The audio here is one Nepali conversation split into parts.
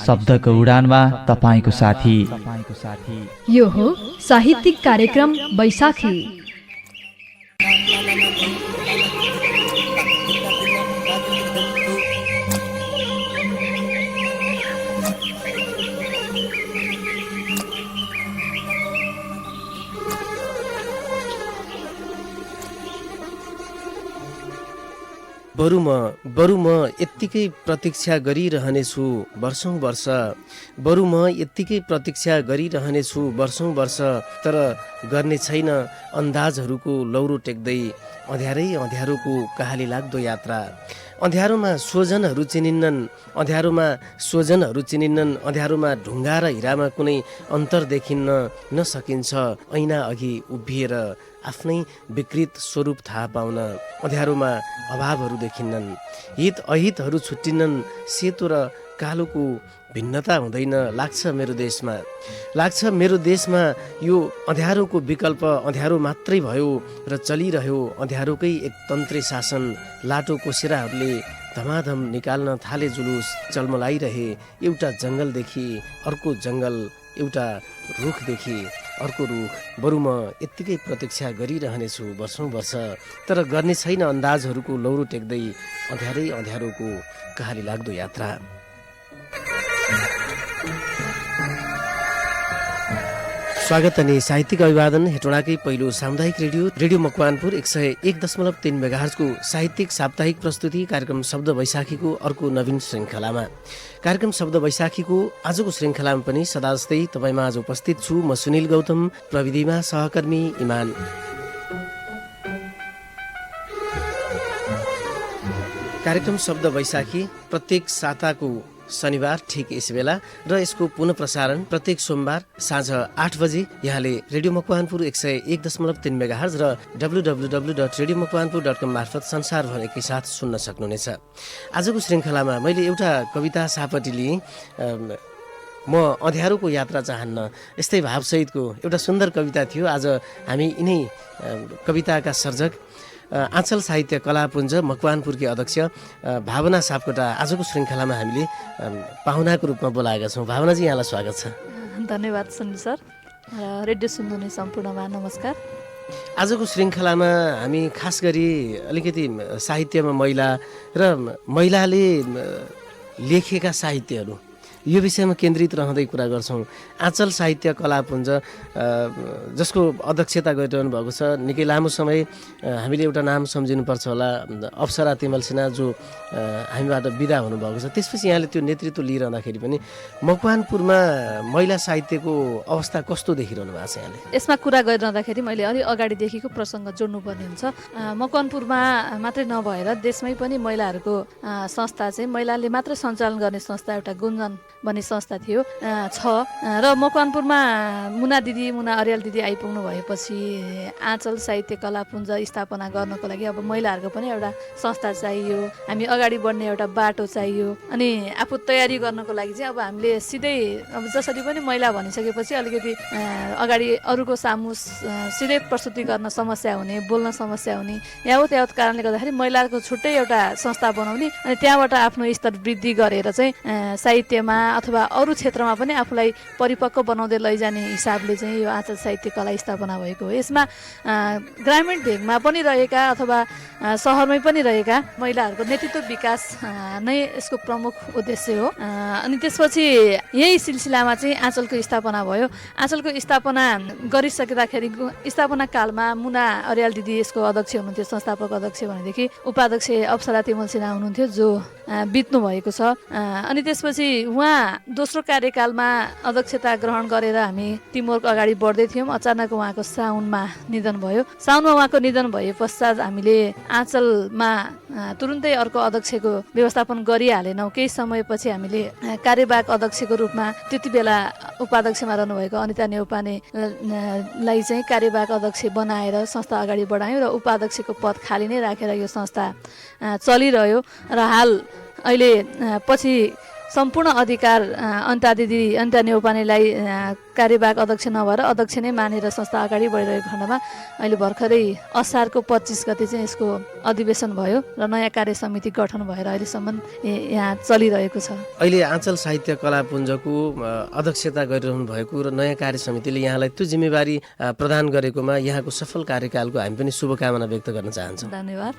शब्दको उडानमा तपाईको साथी। यो हो साहित्यिक कार्यक्रम बैशाखी। बरु म यत्तिकै प्रतीक्षा गरिरहनेछु वर्षौं वर्ष। बरु म यत्तिकै प्रतीक्षा गरिरहनेछु वर्षौं वर्ष। तर गर्ने छैन अन्दाजहरूको लौरो टेक्दै अँध्यारै अँध्यारोको कहाली लाग्दो यात्रा। अँध्यारोमा स्वजनहरू चिनिन्नन्, अँध्यारोमा स्वजनहरू चिनिन्नन्। अँध्यारोमा ढुङ्गा र हिरामा कुनै अन्तर देखिन्न नसकिन्छ। ऐना अघि उभिएर आफ्नै विकृत स्वरूप थाहा पाउन। अँध्यारोमा अभावहरू देखिन्नन्, हित अहितहरू छुट्टिन्नन्। सेतो र कालोको भिन्नता हुँदैन लाग्छ मेरो देशमा यो अँध्यारोको विकल्प अँध्यारो मात्रै भयो र चलिरह्यो अँध्यारोकै एक तन्त्रे शासन। लाटो कोसेराहरूले धमाधम निकाल्न थाले जुलुस चल्मलाइरहे। एउटा जङ्गलदेखि अर्को जङ्गल, एउटा रुखदेखि अर्को रुख। बरु म यत्तिकै प्रतीक्षा गरिरहनेछु वर्षौं वर्ष। तर गर्ने छैन अन्दाजहरूको लौरो टेक्दै अँध्यारै अँध्यारोको कहाली लाग्दो यात्रा। स्वागत अनि साहित्यिक अभिवादन हेटौँडाकै पहिलो सामुदायिक रेडियो मकवानपुर 101.3 मेगाहर्जको साहित्यिक साप्ताहिक प्रस्तुति कार्यक्रम शब्द बैशाखीको अर्को नवीन श्रृङ्खलामा। कार्यक्रम शब्द बैशाखीको आजको श्रृङ्खलामा पनि सदा जस्तै तपाईँमा आज उपस्थित छु म सुनिल गौतम, प्रविधिमा सहकर्मी इमान। कार्यक्रम शब्द बैशाखी प्रत्येक साताको शनिबार ठिक यस बेला र यसको पुनः प्रसारण प्रत्येक सोमबार साँझ 8 बजे यहाँले रेडियो मकवानपुर 101.3 मेगाहर्ज र www.radiomakwanpur.com मार्फत संसारभर एकैसाथ सुन्न सक्नुहुनेछ। आजको श्रृङ्खलामा मैले एउटा कविता सापटी लिएँ। म अँध्यारोको यात्रा चाहन्न, यस्तै भावसहितको एउटा सुन्दर कविता थियो। आज हामी यिनै कविताका सर्जक आँचल साहित्य कलापुञ्ज मकवानपुरकी अध्यक्ष भावना सापकोटा आजको श्रृङ्खलामा हामीले पाहुनाको रूपमा बोलाएका छौँ। भावनाजी, यहाँलाई स्वागत छ। धन्यवाद सुनिल सर। रेडियो सुन्नुहुने सम्पूर्णमा नमस्कार। आजको श्रृङ्खलामा हामी खास गरी अलिकति साहित्यमा महिला र महिलाले लेखेका साहित्यहरू यो विषयमा केन्द्रित रहँदै कुरा गर्छौँ। आँचल साहित्य कलापुञ्ज जसको अध्यक्षता गरिरहनु भएको छ निकै लामो समय। हामीले एउटा नाम सम्झिनुपर्छ होला, अप्सरा तिमल सिन्हा, जो हामीबाट बिदा हुनुभएको छ। त्यसपछि यहाँले त्यो नेतृत्व लिइरहँदाखेरि पनि मकवानपुरमा महिला साहित्यको अवस्था कस्तो देखिरहनु भएको छ यहाँले? यसमा कुरा गरिरहँदाखेरि मैले अलि अगाडिदेखिको प्रसङ्ग जोड्नुपर्ने हुन्छ। मकवानपुरमा मात्रै नभएर देशमै पनि महिलाहरूको संस्था चाहिँ महिलाले मात्रै सञ्चालन गर्ने संस्था एउटा गुन्जन भन्ने संस्था थियो छ। र मकवानपुरमा मुना अर्याल दिदी आइपुग्नु भएपछि आँचल साहित्य कलापुञ्ज स्थापना गर्नको लागि अब महिलाहरूको पनि एउटा संस्था चाहियो, हामी अगाडि बढ्ने एउटा बाटो चाहियो। अनि आफू तयारी गर्नको लागि चाहिँ अब हामीले सिधै अब जसरी पनि महिला भनिसकेपछि अलिकति अगाडि अरूको सामु सिधै प्रस्तुति गर्न समस्या हुने, बोल्न समस्या हुने, यावत कारणले गर्दाखेरि महिलाको छुट्टै एउटा संस्था बनाउने अनि त्यहाँबाट आफ्नो स्तर वृद्धि गरेर चाहिँ साहित्यमा अथवा अरू क्षेत्रमा पनि आफूलाई परिपक्व बनाउँदै लैजाने हिसाबले चाहिँ यो आँचल साहित्य कला स्थापना भएको हो। यसमा ग्रामीण भेगमा पनि रहेका अथवा सहरमै पनि रहेका महिलाहरूको नेतृत्व विकास नै यसको प्रमुख उद्देश्य हो। अनि त्यसपछि यही सिलसिलामा चाहिँ आँचलको स्थापना भयो। आँचलको स्थापना गरिसक्दाखेरि स्थापना कालमा मुना अर्याल दिदी यसको अध्यक्ष हुनुहुन्थ्यो, संस्थापक अध्यक्ष भनेदेखि उपाध्यक्ष अप्सरा तिमल सिन्हा हुनुहुन्थ्यो, जो बित्नु भएको छ। अनि त्यसपछि उहाँ दोस्रो कार्यकालमा अध्यक्षता ग्रहण गरेर हामी टिमवर्क अगाडि बढ्दै थियौँ। अचानक उहाँको साउनमा निधन भयो। साउनमा उहाँको निधन भए पश्चात हामीले आँचलमा तुरुन्तै अर्को अध्यक्षको व्यवस्थापन गरिहालेनौँ। केही समयपछि हामीले कार्यवाहक अध्यक्षको रूपमा त्यति बेला उपाध्यक्षमा रहनुभएको अनिता नेउपानेलाई चाहिँ कार्यवाहक अध्यक्ष बनाएर संस्था अगाडि बढायौँ र उपाध्यक्षको पद खाली नै राखेर यो संस्था चलिरह्यो। र हाल अहिले पछि सम्पूर्ण अधिकार अनिता नेउपानेलाई कार्यवाहक अध्यक्ष नभएर अध्यक्ष नै मानेर संस्था अगाडि बढिरहेको खण्डमा अहिले भर्खरै असारको 25 गते चाहिँ यसको अधिवेशन भयो र नयाँ कार्य समिति गठन भएर अहिलेसम्म यहाँ चलिरहेको छ। अहिले आँचल साहित्य कला पुञ्जको अध्यक्षता गरिरहनु भएको र नयाँ कार्य समितिले यहाँलाई त्यो जिम्मेवारी प्रदान गरेकोमा यहाँको सफल कार्यकालको हामी पनि शुभकामना व्यक्त गर्न चाहन्छौँ। धन्यवाद।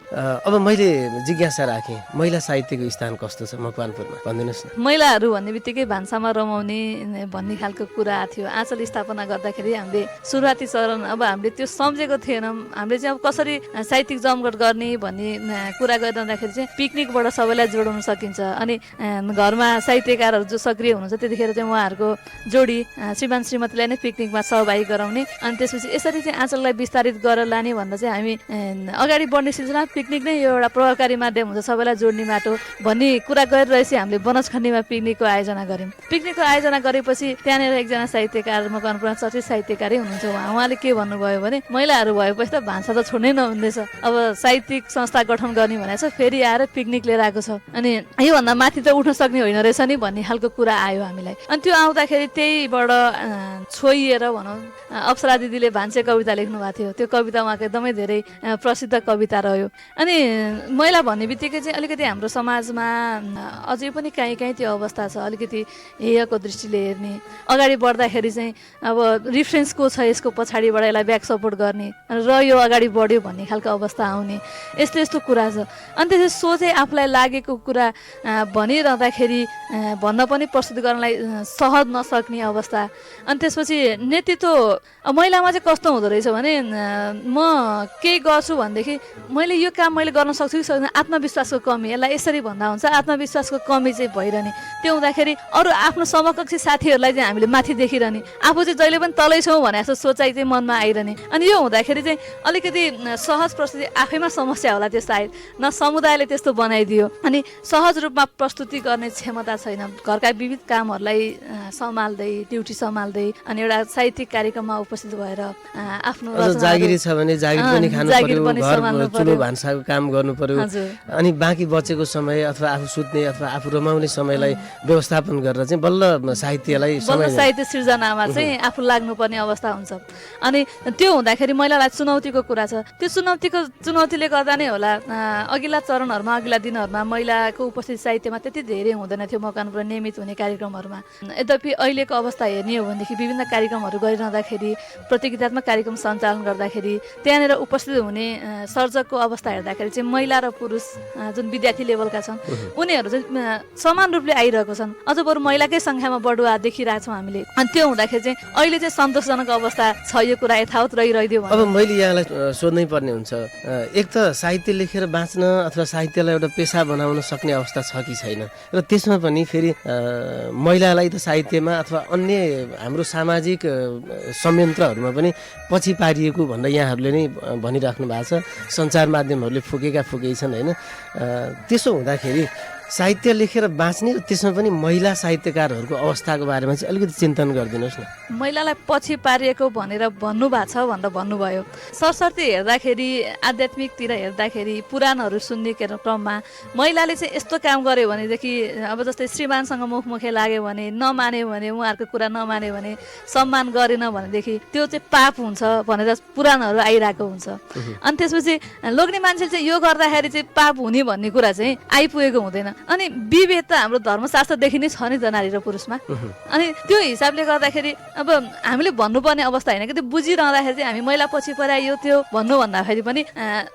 अब मैले जिज्ञासा राखेँ, महिला साहित्यको स्थान कस्तो छ मकवानपुरमा, भनिदिनुहोस् न। महिलाहरू भन्ने बित्तिकै भान्सामा रमाउने भन्ने खालको कुरा थियो। आँचल स्थापना गर्दाखेरि हामीले सुरुवाती चरण अब हामीले त्यो सम्झेको थिएनौँ। हामीले चाहिँ अब कसरी साहित्यिक जमघट गर्ने भन्ने कुरा गरिरहँदाखेरि चाहिँ पिकनिकबाट सबैलाई जोडाउन सकिन्छ। अनि घरमा साहित्यकारहरू जो सक्रिय हुनुहुन्छ त्यतिखेर चाहिँ उहाँहरूको जोडी श्रीमान श्रीमतीलाई नै पिकनिकमा सहभागी गराउने, अनि त्यसपछि यसरी चाहिँ आँचललाई विस्तारित गरेर लाने भन्दा चाहिँ हामी अगाडि बढ्ने सिलसिला पिकनिक नै यो एउटा प्रभावकारी माध्यम हुन्छ सबैलाई जोड्ने बाटो भन्ने कुरा गरिरहेपछि हामीले बनसखण्डीमा पिकनिकको आयोजना गऱ्यौँ। पिकनिकको आयोजना गरेपछि त्यहाँनिर एकजना साहित्यकार मकवानपुरमा चर्चित साहित्यकारै हुनुहुन्छ, उहाँले के भन्नुभयो भने महिलाहरू भएपछि त भान्सा त छोड्नै नहुँदैछ, अब साहित्यिक संस्था गठन गर्ने भनेको छ, फेरि आएर पिकनिक लिएर आएको छ, अनि योभन्दा माथि त उठ्न सक्ने होइन रहेछ नि भन्ने खालको कुरा आयो हामीलाई। अनि त्यो आउँदाखेरि त्यहीबाट छोइएर भनौँ अप्सरा दिदीले भान्से कविता लेख्नु भएको थियो। त्यो कविता उहाँको एकदमै धेरै प्रसिद्ध कविता रह्यो। अनि महिला भन्ने बित्तिकै चाहिँ अलिकति हाम्रो समाजमा अझै पनि काहीँ काहीँ त्यो अवस्था छ, अलिकति हेयको दृष्टिले हेर्ने, अगाडि बढ्दाखेरि चाहिँ अब रिफरेन्स को छ यसको पछाडिबाट यसलाई ब्याक सपोर्ट गर्ने र यो अगाडि बढ्यो भन्ने खालको अवस्था आउने, यस्तो यस्तो कुरा छ। अनि त्यसपछि सोचे आफूलाई लागेको कुरा भनिरहँदाखेरि भन्न पनि प्रस्तुत गर्नलाई सहज नसक्ने अवस्था। अनि त्यसपछि नेतृत्व महिलामा चाहिँ कस्तो हुँदो रहेछ भने म केही गर्छु भनेदेखि मैले यो काम मैले गर्न सक्छु कि सक्दिनँ, आत्मविश्वासको कमी, यसलाई यसरी भन्दा हुन्छ आत्मविश्वासको कमी चाहिँ भइरहने। त्यो हुँदाखेरि अरू आफ्नो समकक्षी साथीहरूलाई चाहिँ हामीले माथि देखिरहने, आफू चाहिँ जहिले पनि तलै छौँ भने जस्तो सोचाइ चाहिँ मनमा आइरहने। अनि यो हुँदाखेरि चाहिँ अलिकति सहज प्रस्तुति आफैमा समस्या होला त्यो सायद, न समुदायले त्यस्तो बनाइदियो, अनि सहज रूपमा प्रस्तुति गर्ने क्षमता छैन। घरका विविध कामहरूलाई सम्हाल्दै ड्युटी सम्हाल्दै अनि एउटा साहित्यिक कार्यक्रममा उपस्थित भएर आफ्नो जागिरी छ भने जागिर पनि खानु पर्यो, घर चुलो भान्साको काम गर्नु पर्यो, अनि बाँकी बचेको समय अथवा आफू सुत्ने अथवा आफू रमाउने समयलाई व्यवस्थापन गरेर चाहिँ बल्ल साहित्यलाई साहित्य सृजनामा चाहिँ आफू लाग्नुपर्ने अवस्था हुन्छ। अनि त्यो हुँदाखेरि महिलालाई चुनौतीको कुरा छ। त्यो चुनौतीले गर्दा नै होला अघिल्ला चरणहरूमा अघिल्ला दिनहरूमा महिलाको उपस्थिति साहित्यमा त्यति धेरै हुँदैन थियो मकवानपुरमा नियमित हुने कार्यक्रमहरूमा। यद्यपि अहिलेको अवस्था हेर्ने हो भनेदेखि विभिन्न कार्यक्रमहरू गरिरहँदाखेरि, प्रतियोगितात्मक कार्यक्रम सञ्चालन गर्दाखेरि त्यहाँनिर उपस्थित हुने सर्जकको अवस्था हेर्दाखेरि चाहिँ महिला र पुरुष जुन विद्यार्थी लेभलका छन् उनीहरू चाहिँ समान रूपले आइरहेको छन्, अझ बरु महिलाकै सङ्ख्यामा बढुवा देखिरहेको छौँ हामीले। अनि त्यो हुँदाखेरि चाहिँ अहिले चाहिँ सन्तोषजनक अवस्था छ, यो कुरा यथावत रहिरह्यो। अब मैले यहाँलाई सोध्नै पर्ने हुन्छ, एक त साहित्य लेखेर बाँच्न अथवा साहित्यलाई एउटा पेसा बनाउन सक्ने अवस्था छ कि छैन, र त्यसमा पनि फेरि महिलालाई त साहित्यमा अथवा अन्य हाम्रो सामाजिक संयन्त्रहरूमा पनि पछि पारिएको भनेर यहाँहरूले नै भनिराख्नु भएको छ, सञ्चार माध्यमहरूले फुकेका छन् होइन। त्यसो हुँदाखेरि साहित्य लेखेर बाँच्ने र त्यसमा पनि महिला साहित्यकारहरूको अवस्थाको बारेमा चाहिँ अलिकति चिन्तन गरिदिनुहोस् न। महिलालाई पछि पारिएको भनेर भन्नुभएको छ भनेर भन्नुभयो। सरसर्ती हेर्दाखेरि आध्यात्मिकतिर हेर्दाखेरि पुराणहरू सुन्ने क्रममा महिलाले चाहिँ यस्तो काम गर्यो भनेदेखि अब जस्तै श्रीमानसँग मुखमुखे लाग्यो भने, नमान्यो भने, उहाँहरूको कुरा नमान्यो भने, सम्मान गरेन भनेदेखि त्यो चाहिँ पाप हुन्छ भनेर पुराणहरू आइरहेको हुन्छ। अनि त्यसपछि लोग्ने मान्छेले चाहिँ यो गर्दाखेरि चाहिँ पाप हुने भन्ने कुरा चाहिँ आइपुगेको हुँदैन। अनि विभेद त हाम्रो धर्मशास्त्रदेखि नै छ नि त नारी र पुरुषमा। अनि त्यो हिसाबले गर्दाखेरि अब हामीले भन्नुपर्ने अवस्था होइन कि त्यो बुझिरहँदाखेरि चाहिँ हामी महिला पछि परायो त्यो भन्नु भन्दाखेरि पनि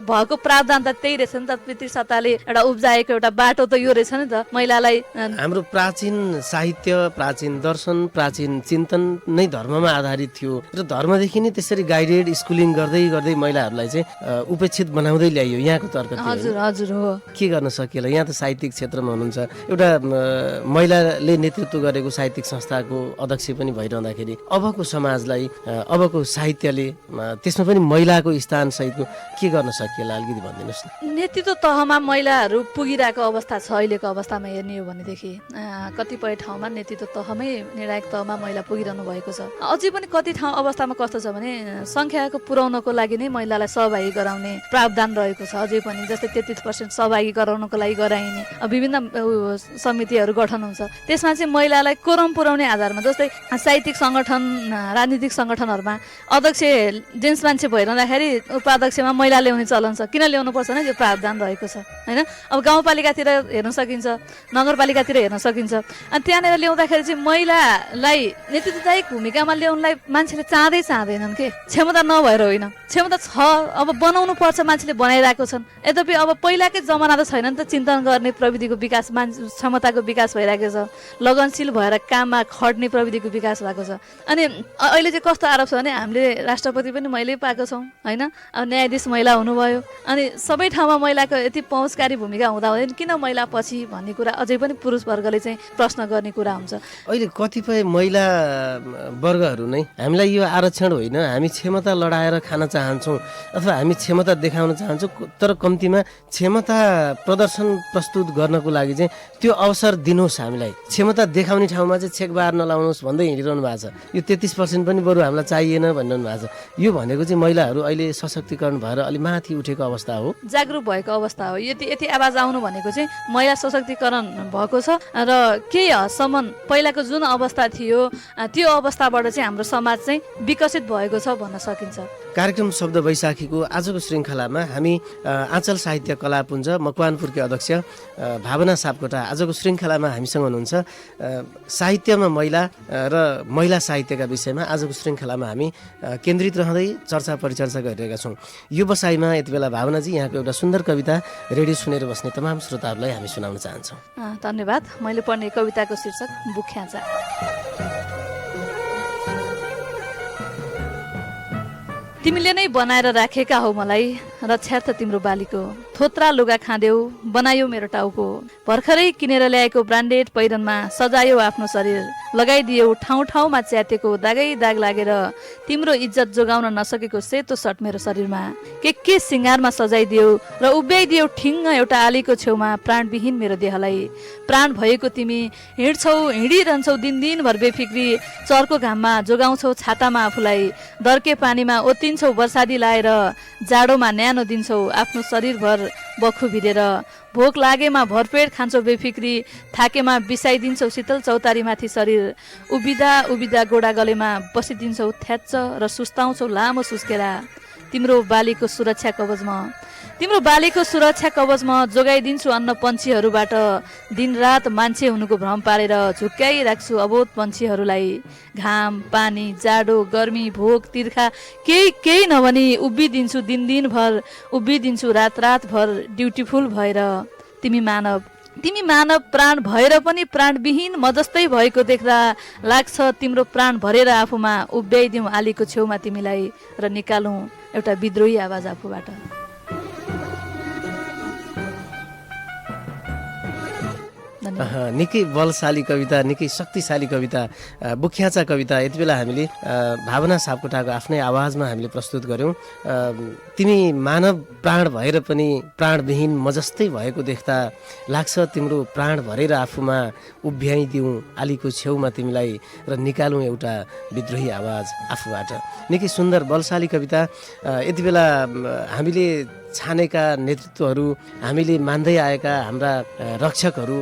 भएको प्रावधान त त्यही रहेछ नि त, पितृसत्ताले एउटा उब्जाएको एउटा बाटो त यो रहेछ नि त महिलालाई। हाम्रो प्राचीन साहित्य, प्राचीन दर्शन, प्राचीन चिन्तन नै धर्ममा आधारित थियो र धर्मदेखि नै त्यसरी गाइडेड स्कुलिङ गर्दै गर्दै महिलाहरूलाई चाहिँ उपेक्षित बनाउँदै ल्याइयो, यहाँको तर्क। हजुर हजुर हो। के गर्न सकिएला? यहाँ त साहित्यिक क्षेत्रमा हुनुहुन्छ, एउटा महिलाले नेतृत्व गरेको साहित्यिक संस्थाको अध्यक्ष पनि भइरहँदाखेरि अबको समाजलाई, अबको साहित्यले त्यसमा पनि महिलाको स्थान सहितको के गर्न सकिएला अलिकति भनिदिनुहोस् न। नेतृत्व तहमा महिलाहरू पुगिरहेको अवस्था छ अहिलेको अवस्थामा हेर्ने हो भनेदेखि। कतिपय ठाउँमा नेतृत्व तहमै निर्णायक तहमा महिला पुगिरहनु भएको छ। अझै पनि कति ठाउँ अवस्थामा कस्तो छ भने सङ्ख्याको पुर्याउनको लागि नै महिलालाई सहभागी गराउने प्रावधान रहेको छ अझै पनि। जस्तै 33% सहभागी गराउनको लागि गराइने, विभिन्न समितिहरू गठन हुन्छ। त्यसमा चाहिँ महिलालाई कोरम पुर्याउने आधारमा, जस्तै साहित्यिक सङ्गठन राजनीतिक सङ्गठनहरूमा अध्यक्ष जेन्ट्स मान्छे भइरहँदाखेरि उपाध्यक्षमा महिला ल्याउने चलन छ। किन ल्याउनु पर्छ भने यो प्रावधान रहेको छ होइन। अब गाउँपालिकातिर हेर्न सकिन्छ, नगरपालिकातिर हेर्न सकिन्छ। अनि त्यहाँनिर ल्याउँदाखेरि चाहिँ महिलालाई नेतृत्वदायी भूमिकामा ल्याउनलाई मान्छेले चाहँदैनन् के, क्षमता नभएर होइन, क्षमता छ, अब बनाउनु पर्छ, मान्छेले बनाइरहेको छन्। यद्यपि अब पहिलाकै जमाना त छैन नि त, चिन्तन गर्ने प्रविधिको विकास, क्षमताको विकास भइरहेको छ, लगनशील भएर काममा खट्ने प्रविधिको विकास भएको छ। अनि अहिले चाहिँ कस्तो आरोप छ भने हामीले राष्ट्रपति पनि मैले पाएको छौँ होइन, अब न्यायाधीश महिला हुनुभयो, अनि सबै ठाउँमा महिलाको यति पहुँचकारी भूमिका हुँदा हुँदैन किन महिला पछि भन्ने कुरा अझै पनि पुरुष वर्गले चाहिँ प्रश्न गर्ने कुरा हुन्छ। अहिले कतिपय महिला वर्गहरू नै हामीलाई यो आरक्षण होइन, हामी क्षमता लडाएर खान चाहन्छौँ अथवा हामी क्षमता देखाउन चाहन्छौँ, तर कम्तीमा क्षमता प्रदर्शन प्रस्तुत गर्नको लागि चाहिँ त्यो अवसर दिनुहोस्, हामीलाई क्षमता देखाउने ठाउँमा चाहिँ छेकबार नलाउनुहोस् भन्दै हिँडिरहनु भएको छ। यो 33% पनि बरु हामीलाई चाहिएन भनिरहनु भएको छ। यो भनेको चाहिँ महिलाहरू अहिले सशक्तिकरण भएर अलि माथि उठेको अवस्था हो, जागरुक भएको अवस्था हो। यति आवाज आउनु भनेको चाहिँ महिला सशक्तिकरण भएको छ र केही हदसम्म पहिलाको जुन अवस्था थियो त्यो अवस्थाबाट चाहिँ हाम्रो समाज चाहिँ विकसित भएको छ भन्न सकिन्छ। कार्यक्रम शब्द वैशाखीको आजको श्रृङ्खलामा हामी आँचल साहित्य कलापुञ्ज मकवानपुरकी अध्यक्ष भावना सापकोटा आजको श्रृङ्खलामा हामीसँग हुनुहुन्छ। साहित्यमा महिला र महिला साहित्यका विषयमा आजको श्रृङ्खलामा हामी केन्द्रित रहँदै चर्चा परिचर्चा गरिरहेका छौँ। यो बसाइमा यति बेला भावनाजी यहाँको एउटा सुन्दर कविता रेडियो सुनेर बस्ने तमाम श्रोताहरूलाई हामी सुनाउन चाहन्छौँ। धन्यवाद। मैले पढ्ने कविताको शीर्षक बुख्याचा। तिमीले नै बनाएर राखेका हौ मलाई, रक्षार्थ तिम्रो बालीको थोत्रा लुगा खाँदेऊ, बनायो मेरो टाउको, भर्खरै किनेर ल्याएको ब्रान्डेड पहिरनमा सजायो आफ्नो शरीर, लगाइदियो ठाउँ ठाउँमा च्यातेको दागै दाग लागेर, तिम्रो इज्जत जोगाउन नसकेको सेतो सर्ट मेरो शरीरमा के सिँगारमा सजाइदियो र उभ्याइदियो ठिङ्ग एउटा आलीको छेउमा प्राणविहीन मेरो देहलाई। प्राण भएको तिमी हिँडिरहन्छौ दिनदिनभर बेफिक्री, चर्को घाममा जोगाउँछौ छातामा आफूलाई, दर्के पानीमा ओतिन्छौ बर्सादी लाएर, जाडोमा न्यानो दिन्छौ आफ्नो शरीरभर बखु भिरेर, भोक लागेमा भरपेट खान्छौ बेफिक्री, थाकेमा बिसाइदिन्छौ शीतल चौतारीमाथि शरीर, उभिदा गोडा गलेमा बसिदिन्छौ थ्याच्च र सुस्ताउँछौ लामो सुस्केरा। तिम्रो बालीको सुरक्षा कवचमा जोगाइदिन्छु अन्न पन्छीहरूबाट, दिनरात मान्छे हुनुको भ्रम पारेर झुक्क्याइराख्छु अबोध पन्छीहरूलाई। घाम पानी जाडो गर्मी भोक तिर्खा केही नभनी उभिदिन्छु दिनदिनभर, उभिदिन्छु रातभर ड्युटीफुल भएर। तिमी मानव प्राण भएर पनि प्राणविहीन म जस्तै भएको देख्दा लाग्छ तिम्रो प्राण भरेर आफूमा उभ्याइदिउँ आलीको छेउमा तिमीलाई र निकालौँ एउटा विद्रोही आवाज आफूबाट। निकै बलशाली कविता, निकै शक्तिशाली कविता, बुख्याचा कविता यति बेला हामीले भावना सापकोटाको आफ्नै आवाजमा हामीले प्रस्तुत गऱ्यौँ। तिमी मानव प्राण भएर पनि प्राणविहीन म जस्तै भएको देख्दा लाग्छ तिम्रो प्राण भरेर आफूमा उभ्याइदिउँ आलीको छेउमा तिमीलाई र निकालौँ एउटा विद्रोही आवाज आफूबाट। निकै सुन्दर बलशाली कविता। यति बेला हामीले छानेका नेतृत्वहरू, हामीले मान्दै आएका हाम्रा रक्षकहरू,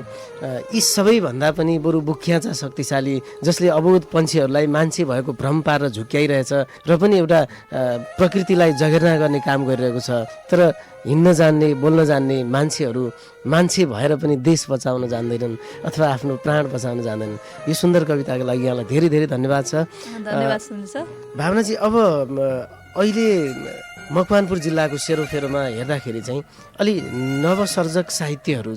यी सबैभन्दा पनि बरु बुख्याचा शक्तिशाली, जसले अबोध पन्छीहरूलाई मान्छे भएको भ्रम पारेर झुक्क्याइरहेछ र पनि एउटा प्रकृतिलाई जगेर्ना गर्ने काम गरिरहेको छ। तर हिँड्न जान्ने बोल्न जान्ने मान्छेहरू मान्छे भएर पनि देश बचाउन जान्दैनन् अथवा आफ्नो प्राण बचाउन जान्दैनन्। यो सुन्दर कविताको लागि यहाँलाई धेरै धेरै धन्यवाद छ। धन्यवाद सर। भावनाजी, अब अहिले मकवानपुर जिल्लाको सेरोफेरोमा हेर्दाखेरि चाहिँ अलि नवसर्जक साहित्यकारहरू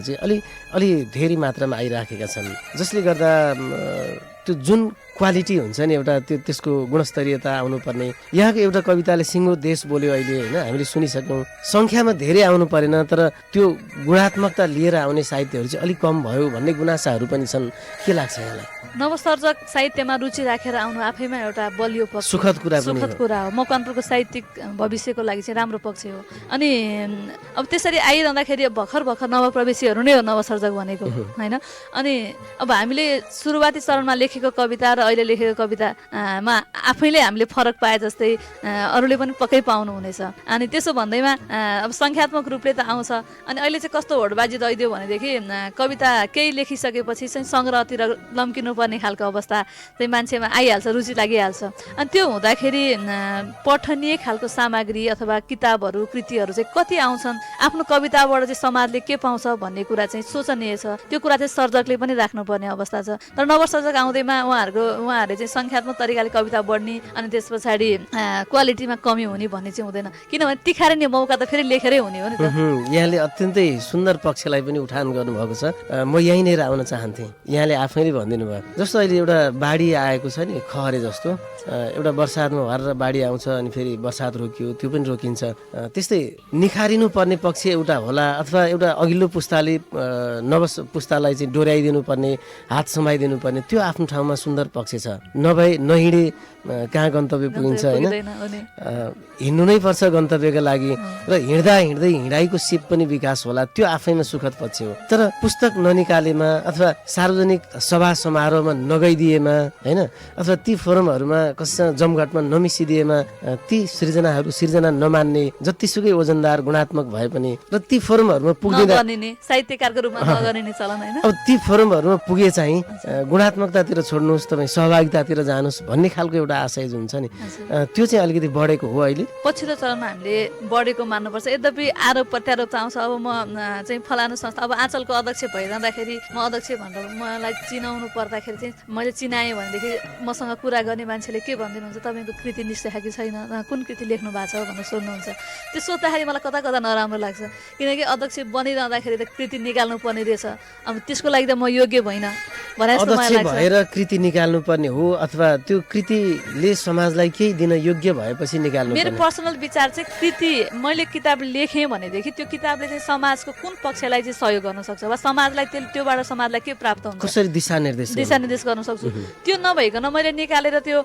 चाहिँ अलि धेरै मात्रामा आइराखेका छन्, जसले गर्दा त्यो जुन क्वालिटी हुन्छ नि एउटा त्यसको गुणस्तरीयता आउनुपर्ने। यहाँको एउटा कविताले सिङ्गो देश बोल्यो अहिले होइन, हामीले सुनिसक्यौँ। सङ्ख्यामा धेरै आउनु परेन, तर त्यो गुणात्मकता लिएर आउने साहित्यहरू चाहिँ अलिक कम भयो भन्ने गुनासाहरू पनि छन्। के लाग्छ यहाँलाई? नवसर्जक साहित्यमा रुचि राखेर आउनु आफैमा एउटा बलियो पक्ष, सुखद कुरा हो। मकवानपुरको साहित्यिक भविष्यको लागि चाहिँ राम्रो पक्ष हो। अनि अब त्यसरी आइरहँदाखेरि भर्खर नवप्रवेशीहरू नै हो नवसर्जक भनेको होइन। अनि अब हामीले सुरुवाती चरणमा लेखेको कविता र अहिले लेखेको कवितामा आफैले हामीले फरक पाए जस्तै अरूले पनि पक्कै पाउनुहुनेछ। अनि त्यसो भन्दैमा अब सङ्ख्यात्मक रूपले त आउँछ। अनि अहिले चाहिँ कस्तो होडबाजी दैदियो भनेदेखि कविता केही लेखिसकेपछि चाहिँ सङ्ग्रहतिर लम्किनुपर्ने खालको अवस्था चाहिँ मान्छेमा आइहाल्छ, रुचि लागिहाल्छ। अनि त्यो हुँदाखेरि पठनीय खालको सामग्री अथवा किताबहरू कृतिहरू चाहिँ कति आउँछन्, आफ्नो कविताबाट चाहिँ समाजले के पाउँछ भन्ने कुरा चाहिँ सोचनीय छ। त्यो कुरा चाहिँ सर्जकले पनि राख्नुपर्ने अवस्था छ। तर नवसर्जक आउँदैमा उहाँहरूले चाहिँ सङ्ख्यात्मक तरिकाले कविता बढ्ने अनि त्यस पछाडि क्वालिटीमा कमी हुने भन्ने चाहिँ हुँदैन, किनभने तिखारिने मौका त फेरि लेखेरै हुने हो नि त। यहाँले अत्यन्तै सुन्दर पक्षलाई पनि उठान गर्नुभएको छ। म यहीँनिर आउन चाहन्थेँ। यहाँले आफैले भनिदिनु भयो जस्तो अहिले एउटा बाढी आएको छ नि, खहरे जस्तो एउटा बर्सातमा भएर बाढी आउँछ अनि फेरि बर्सात रोकियो, त्यो पनि रोकिन्छ। त्यस्तै निखारिनु पर्ने पक्ष एउटा होला अथवा एउटा अघिल्लो पुस्ताले नव पुस्तालाई चाहिँ डोर्याइदिनु पर्ने, हात समाइदिनु पर्ने, त्यो आफ्नो ठाउँमा सुन्दर पक्ष छ। नभए नहिँडे कहाँ गन्तव्य पुगिन्छ होइन, हिँड्नु नै पर्छ गन्तव्यका लागि र हिँड्दा हिँड्दै हिँडाइको सिप पनि विकास होला, त्यो आफैमा सुखद पक्ष हो। तर पुस्तक ननिकालेमा अथवा सार्वजनिक सभा समारोहमा नगइदिएमा होइन, अथवा ती फोरमहरूमा कसैसँग जमघटमा नमिसिदिएमा ती सिर्जना नमान्ने जतिसुकै वजनदार गुणात्मक भए पनि र ती फोरमहरूमा पुग्दिन, साहित्यकारको रूपमा नगरिने चलन होइन। अब ती फोरमहरूमा पुगे चाहिँ गुणात्मकतातिर छोड्नुहोस्, तपाईँ सहभागितातिर जानुहोस् भन्ने खालको एउटा आशय जुन छ नि, त्यो चाहिँ अलिकति बढेको हो अहिले। पछिल्लो चरणमा हामीले बढेको मान्नुपर्छ। यद्यपि आरोप प्रत्यारोप त आउँछ। अब म चाहिँ फलानु संस्था, अब आँचलको अध्यक्ष भइरहँदाखेरि म अध्यक्ष भनेर मलाई चिनाउनु पर्दाखेरि चाहिँ मैले चिनाएँ भनेदेखि मसँग कुरा गर्ने मान्छेले के भनिदिनुहुन्छ, तपाईँको कृति निस्केको कि छैन, कुन कृति लेख्नु भएको छ भनेर सोध्नुहुन्छ। त्यो सोद्धाखेरि मलाई कता कता नराम्रो लाग्छ, किनकि अध्यक्ष बनिरहँदाखेरि त कृति निकाल्नु पर्ने रहेछ। अब त्यसको लागि त म योग्य भइन भने जस्तो मलाई लाग्छ। भएर कृति निकाल्नु पर्ने हो अथवा त्यो कृतिले समाजलाई केही दिन योग्य भएपछि निकाल्नु। मेरो पर्सनल विचार चाहिँ कृति मैले किताब लेखेँ भनेदेखि त्यो किताबले चाहिँ समाजको कुन पक्षलाई चाहिँ सहयोग गर्न सक्छ वा समाजलाई त्योबाट समाजलाई के प्राप्त हुन्छ, कसरी दिशानिर्देश गर्न सक्छु। त्यो नभइकन मैले निकालेर त्यो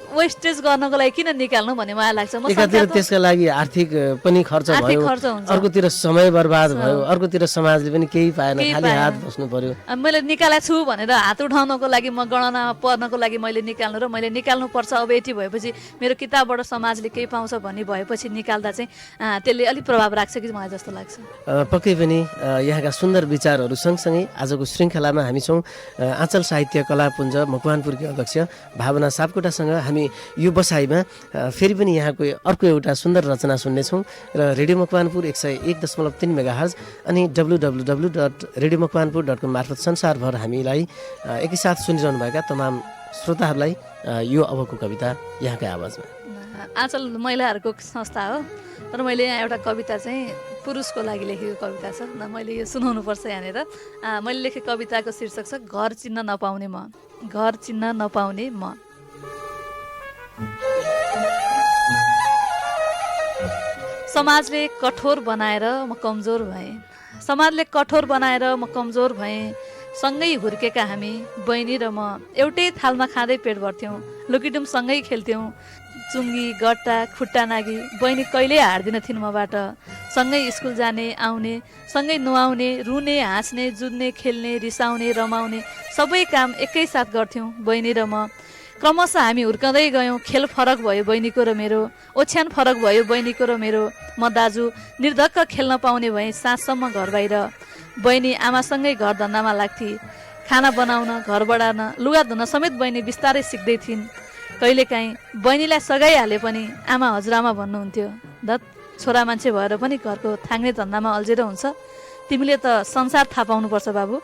वेस्टेज गर्नको लागि किन निकाल्नु भन्ने मलाई लाग्छ। एकातिर त्यसका लागि आर्थिक पनि खर्च भयो, अर्कोतिर समय बर्बाद भयो, अर्कोतिर समाजले पनि केही पाएन, खाली हात बस्नु पर्यो। मैले निकालेको छु भनेर हात उठाउनको लागि म गणनामा पर्नको लागि मैले निकाल्नु र मैले निकाल्नु पर्छ अब यति भएपछि मेरो किताबबाट समाजले केही पाउँछ भन्ने भएपछि निकाल्दा चाहिँ त्यसले अलिक प्रभाव राख्छ कि मलाई जस्तो लाग्छ। पक्कै पनि यहाँका सुन्दर विचारहरू सँगसँगै आजको श्रृङ्खलामा हामी छौँ आँचल साहित्य कलापुञ्ज मकवानपुरकी अध्यक्ष भावना सापकोटासँग। हामी यो बसाइमा फेरि पनि यहाँको अर्को एउटा सुन्दर रचना सुन्नेछौँ र रेडियो मकवानपुर 101.3 मेगाहर्ज अनि www.radiomakwanpur.com मार्फत संसारभर हामीलाई एकैसाथ सुनिरहनुभएका तमाम श्रोताहरूलाई यो अबको कविता यहाँकै आवाजमा। आँचल महिलाहरूको संस्था हो, तर मैले यहाँ एउटा कविता चाहिँ पुरुषको लागि लेखेको कविता छ, मैले यो सुनाउनुपर्छ यहाँनिर। मैले लेखेको कविताको शीर्षक छ घर चिन्न नपाउने म। घर चिन्न नपाउने म। समाजले कठोर बनाएर म कमजोर भएँ, समाजले कठोर बनाएर म कमजोर भएँ। सँगै हुर्केका हामी बहिनी र म एउटै थालमा खाँदै पेट भर्थ्यौँ, लुकीडुम सँगै खेल्थ्यौँ, चुङ्गी गट्टा खुट्टा नागी बहिनी कहिल्यै हार्दिन थिइन् मबाट। सँगै स्कुल जाने आउने, सँगै नुहाउने, रुने, हाँस्ने, जुझ्ने, खेल्ने, रिसाउने, रमाउने सबै काम एकैसाथ गर्थ्यौँ बहिनी र म। क्रमशः हामी हुर्कँदै गयौँ, खेल फरक भयो बहिनीको र मेरो, ओछ्यान फरक भयो बहिनीको र मेरो। म दाजु निर्धक्क खेल्न पाउने भएँ साँझसम्म घर बाहिर। बहिनी आमासँगै घर धन्दामा लाग्थे, खाना बनाउन, घर बढार्न, लुगा धुन समेत बहिनी बिस्तारै सिक्दै थिइन्। कहिलेकाहीँ बहिनीलाई सघाइहाले पनि आमा हजुरआमा भन्नुहुन्थ्यो, धत छोरा मान्छे भएर पनि घरको थाङ्ने धन्दामा अल्झेर हुन्छ, तिमीले त संसार थाहा पाउनुपर्छ बाबु।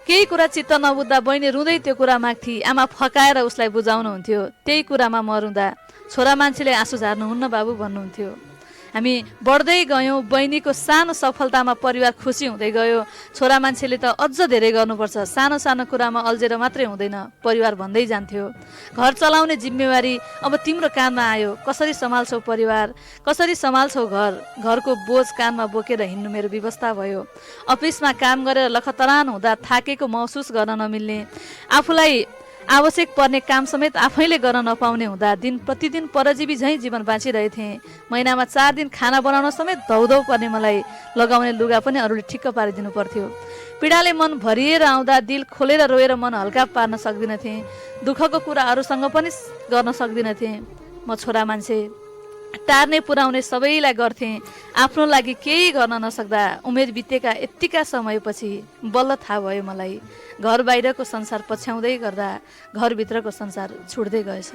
केही कुरा चित्त नबुझ्दा बहिनी रुँदै त्यो कुरा माग्थे, आमा फकाएर उसलाई बुझाउनुहुन्थ्यो। त्यही कुरामा म रुँदा छोरा मान्छेले आँसु झार्नुहुन्न बाबु भन्नुहुन्थ्यो। हामी बढ्दै गयौँ, बहिनीको सानो सफलतामा परिवार खुसी हुँदै गयो। छोरा मान्छेले त अझ धेरै गर्नुपर्छ, सानो सानो कुरामा अल्झेर मात्रै हुँदैन, परिवार भन्दै जान्थ्यो। घर चलाउने जिम्मेवारी अब तिम्रो कानमा आयो, कसरी सम्हाल्छौ परिवार, कसरी सम्हाल्छौ घर, घरको बोझ कानमा बोकेर हिँड्नु मेरो व्यवस्था भयो। अफिसमा काम गरेर लखतरान हुँदा थाकेको महसुस गर्न नमिल्ने, आवश्यक पर्ने काम समेत आफैले गर्न नपाउने हुँदा दिन प्रतिदिन परजीवी झैँ जीवन बाँचिरहेथे। महिनामा 4 दिन खाना बनाउन समेत धौधौ पर्ने मलाई लगाउने लुगा पनि अरूले ठिक्क पारिदिनु पर्थ्यो। पीडाले मन भरिएर आउँदा दिल खोलेर रोएर मन हल्का पार्न सक्दिनथे। दुःखको कुरा अरूसँग पनि गर्न सक्दिनथे। म छोरा मान्छे, टार्ने पुर्याउने सबैलाई गर्थेँ। आफ्नो लागि केही गर्न नसक्दा उमेर बितेका यत्तिका समयपछि बल्ल थाहा भयो मलाई घर बाहिरको संसार पछ्याउँदै गर्दा घरभित्रको संसार छुट्दै गएछ।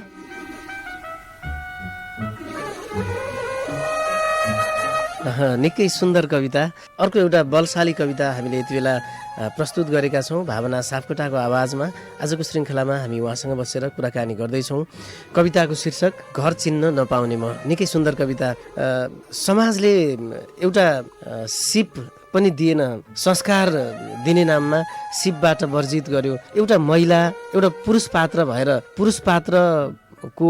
निकै सुन्दर कविता। अर्को एउटा बलशाली कविता हामीले यति बेला प्रस्तुत गरेका छौँ भावना सापकोटाको आवाजमा। आजको श्रृङ्खलामा हामी उहाँसँग बसेर कुराकानी गर्दैछौँ। कविताको शीर्षक घर चिन्न नपाउने म। निकै सुन्दर कविता। समाजले एउटा सिप पनि दिएन, संस्कार दिने नाममा सिपबाट वर्जित गर्यो। एउटा महिला एउटा पुरुष पात्र भएर पुरुष पात्रको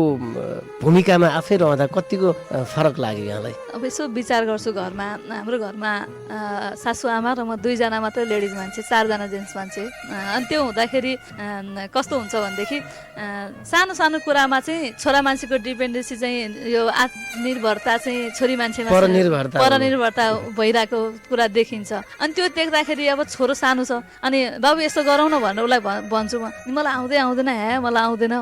भूमिकामा आफै रहँदा कतिको फरक लाग्यो यहाँलाई? अब यसो विचार गर्छु, घरमा हाम्रो घरमा सासु आमा र म 2 जना मात्रै लेडिज मान्छे, 4 जना जेन्ट्स मान्छे। अनि त्यो हुँदाखेरि कस्तो हुन्छ भनेदेखि सानो सानो कुरामा चाहिँ छोरा मान्छेको डिपेन्डेन्सी चाहिँ यो आत्मनिर्भरता चाहिँ छोरी मान्छेमा परनिर्भरता भइरहेको कुरा देखिन्छ। अनि त्यो देख्दाखेरि अब छोरो सानो छ अनि बाबु यसो गरौँ न भनेर उसलाई भन्छु म, मलाई आउँदैन मलाई आउँदैन।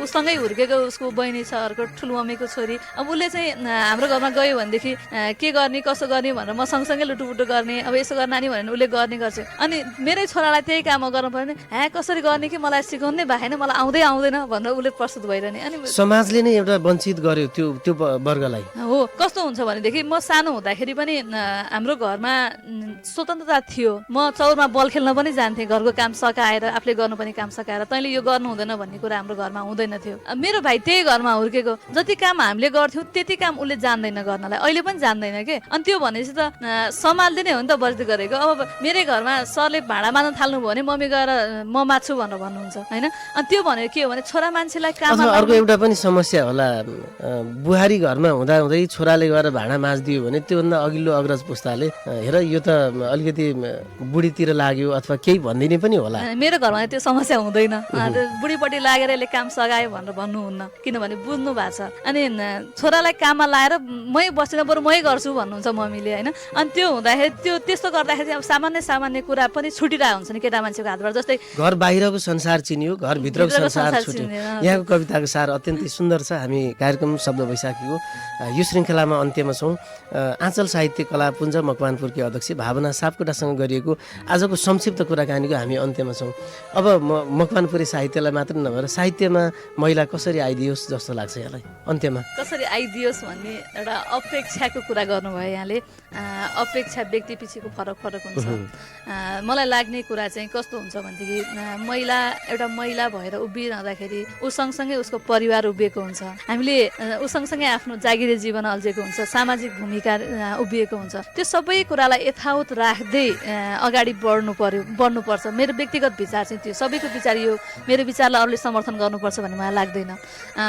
उसँगै हुर्केको उसको बहिनी छ, अर्को ठुलो मम्मीको छोरी। अब उसले चाहिँ हाम्रो घरमा गयो भनेदेखि के गर्ने कसो गर्ने भनेर म सँगसँगै लुटुपुटु गर्ने। अब यसो गर्न नानी भने उसले गर्ने गर्छ। अनि मेरै छोरालाई त्यही काम गर्नु पर्ने, कसरी गर्ने कि मलाई सिकाउनै भएन, मलाई आउँदैन भनेर उसले प्रस्तुत भइरहने। अनि समाजले नै एउटा वञ्चित गर्यो त्यो वर्गलाई। हो, कस्तो हुन्छ भनेदेखि म सानो हुँदाखेरि पनि हाम्रो घरमा स्वतन्त्रता थियो। म चौरमा बल खेल्न पनि जान्थेँ, घरको काम सकाएर आफूले गर्नुपर्ने काम सकाएर। तैँले यो गर्नु हुँदैन भन्ने कुरा हाम्रो घरमा हुँदैन थियो। मेरो भाइ त्यही घरमा हुर्केको, जति काम हामीले गर्थ्यौँ त्यति काम उसले जान्दैन गर्नलाई, अहिले पनि जान्दैन के। अनि त्यो भनेपछि त सम्हाल्दै नै हो नि त वर्जित गरेको। अब मेरै घरमा सरले भाँडा माज्न थाल्नु भयो भने मम्मी गएर म माछु भनेर भन्नुहुन्छ होइन। अनि त्यो भनेर के हो भने छोरा मान्छेलाई काम। अर्को एउटा पनि समस्या होला, बुहारी घरमा हुँदै छोराले गएर भाँडा माझ्दियो भने त्योभन्दा अघिल्लो अग्रज पुस्ताले हेर यो त अलिकति बुढीतिर लाग्यो अथवा केही भनिदिने पनि होला। मेरो घरमा त्यो समस्या हुँदैन। बुढीपट्टि लागेर यसले काम सघायो भनेर भन्नुहुन्न, किनभने बुझ्नु भएको छ। अनि छोरालाई काममा लाएर मै बस्दिनँ, बरु मै गर्छु भन्नुहुन्छ मम्मीले होइन। अनि त्यो हुँदाखेरि त्यस्तो गर्दाखेरि अब सामान्य कुरा पनि छुटिरहेको हुन्छ नि केटा मान्छेको हातबाट। जस्तै घर बाहिरको संसार चिनियो, घरभित्रको संसार छुट्यो। यहाँको कविताको सार अत्यन्तै सुन्दर छ। हामी कार्यक्रम शब्द वैशाखीको यो श्रृङ्खलामा अन्त्यमा छौँ। आँचल साहित्य कला पुञ्ज मकवानपुरकी अध्यक्ष भावना सापकोटासँग गरिएको आजको संक्षिप्त कुराकानीको हामी अन्त्यमा छौँ। अब मकवानपुरी साहित्यलाई मात्र नभएर साहित्यमा महिला कसरी आइदियोस् जस्तो लाग्छ यहाँलाई? अन्त्यमा कसरी आइदियोस् भन्ने एउटा अपेक्षाको कुरा गर्नुभयो यहाँले। अपेक्षा व्यक्ति पछिको फरक हुन्छ। मलाई लाग्ने कुरा चाहिँ कस्तो हुन्छ भनेदेखि एउटा महिला भएर उभिरहँदाखेरि ऊ सँगसँगै उसको परिवार उभिएको हुन्छ। हामीले ऊ सँगसँगै आफ्नो जागिरे जीवन अल्झेको हुन्छ, सामाजिक भूमिका उभिएको हुन्छ। त्यो सबै कुरालाई यथावत राख्दै अगाडि बढ्नुपर्छ। मेरो व्यक्तिगत विचार चाहिँ त्यो। सबैको विचार यो, मेरो विचारलाई अरूले समर्थन गर्नुपर्छ भन्ने मलाई लाग्दैन।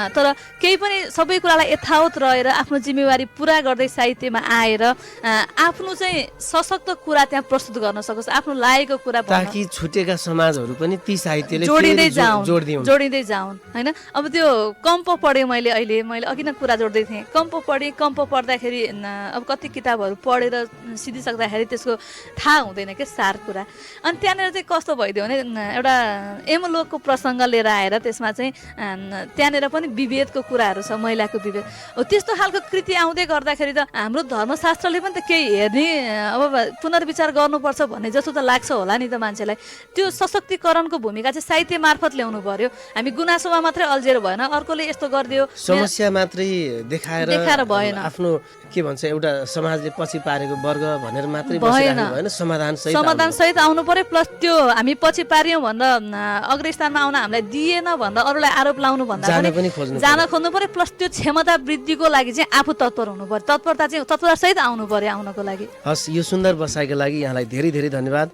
तर केही पनि सबै कुरालाई यथावत रहेर आफ्नो जिम्मेवारी पुरा गर्दै साहित्यमा आएर आफ्नो चाहिँ सशक्त कुरा त्यहाँ प्रस्तुत गर्न सकोस्, आफ्नो लागेको कुरा, ताकि छुटेका समाजहरू पनि ती साहित्यले जोडिँदै जाउन् होइन। अब त्यो कम्पो पढेँ मैले अघि नै कुरा जोड्दै थिएँ। कम्पो पढ्दाखेरि अब कति किताबहरू पढेर सिधिसक्दाखेरि त्यसको थाहा हुँदैन के सार कुरा। अनि त्यहाँनिर चाहिँ कस्तो भइदियो भने एउटा एमलोकको प्रसङ्ग लिएर आएर त्यसमा चाहिँ त्यहाँनिर पनि विभेदको कुराहरू छ, महिलाको विभेद। त्यस्तो खालको कृति आउँदै गर्दाखेरि त हाम्रो धर्मशास्त्रले पनि त केही हेर्ने अब पुनर्विचार गर्नुपर्छ भन्ने जस्तो त लाग्छ होला नि त मान्छेलाई। त्यो सशक्तिकरणको भूमिका चाहिँ साहित्य मार्फत ल्याउनु पर्यो। हामी गुनासोमा मात्रै अल्झेर भएन, अर्कोले यस्तो गरिदियो समस्या मात्रै देखाएर भएन। आफ्नो के भन्छ एउटा समाजले पछि पारेको वर्ग भनेर मात्रै भएन, समाधान सहित आउनु पर्यो। प्लस त्यो हामी पछि पार्यौँ भनेर अग्रस्थानमा आउन हामीलाई दिएन भनेर अरूलाई आरोप लाउनु भन्दा जान पनि खोज्नु जान खोज्नु पर्यो प्लस त्यो क्षमता वृद्धिको लागि चाहिँ आफू तत्पर हुनु पर्यो तत्परता सहित आउनु पर्यो आउनको लागि। हस् यो सुन्दर बसाइको लागि यहाँलाई धेरै धेरै धन्यवाद।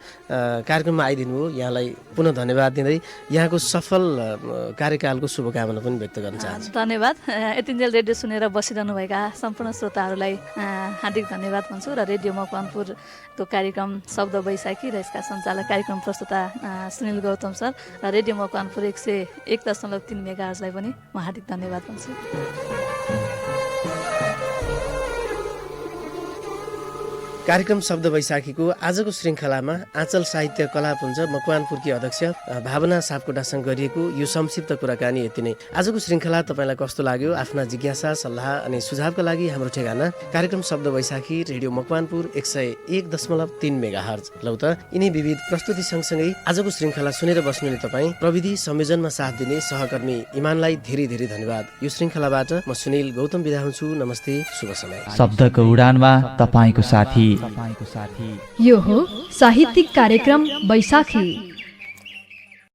कार्यक्रममा आइदिनु हो यहाँलाई पुनः धन्यवाद दिँदै यहाँको सफल कार्यकालको शुभकामना पनि व्यक्त गर्न चाहन्छु। धन्यवाद। यतिन्जेल रेडियो सुनेर बसिरहनुभएका सम्पूर्ण श्रोताहरूलाई हार्दिक धन्यवाद भन्छु र रेडियो मकवानपुरको कार्यक्रम शब्द वैशाखी र यसका सञ्चालक कार्यक्रम प्रस्तुता सुनिल गौतम सर र रेडियो मकवानपुर 101.3 मेगाहर्जलाई पनि म हार्दिक धन्यवाद भन्छु। कार्यक्रम शब्द वैशाखीको आजको श्रृङ्खलामा आँचल साहित्य कलापुञ्ज मकवानपुरकी अध्यक्ष भावना सापकोटासँग गरिएको यो संक्षिप्त कुराकानी यति नै। आजको श्रृङ्खला तपाईँलाई कस्तो लाग्यो? आफ्ना जिज्ञासा सल्लाह अनि सुझावका लागि हाम्रो ठेगाना कार्यक्रम शब्द वैशाखी रेडियो मकवानपुर 101.3 मेगाहर्ज। लौ त यिनै विविध प्रस्तुति सँगसँगै आजको श्रृङ्खला सुनेर बस्नुहुने तपाईँ प्रविधि संयोजनमा साथ दिने सहकर्मी इमानलाई धेरै धेरै धन्यवाद। यो श्रृङ्खलाबाट म सुनिल गौतम बिदा हुन्छु। नमस्ते, शुभ समय। शब्दको उडानमा तपाईँको साथी। यो हो साहित्यिक कार्यक्रम बैशाखी।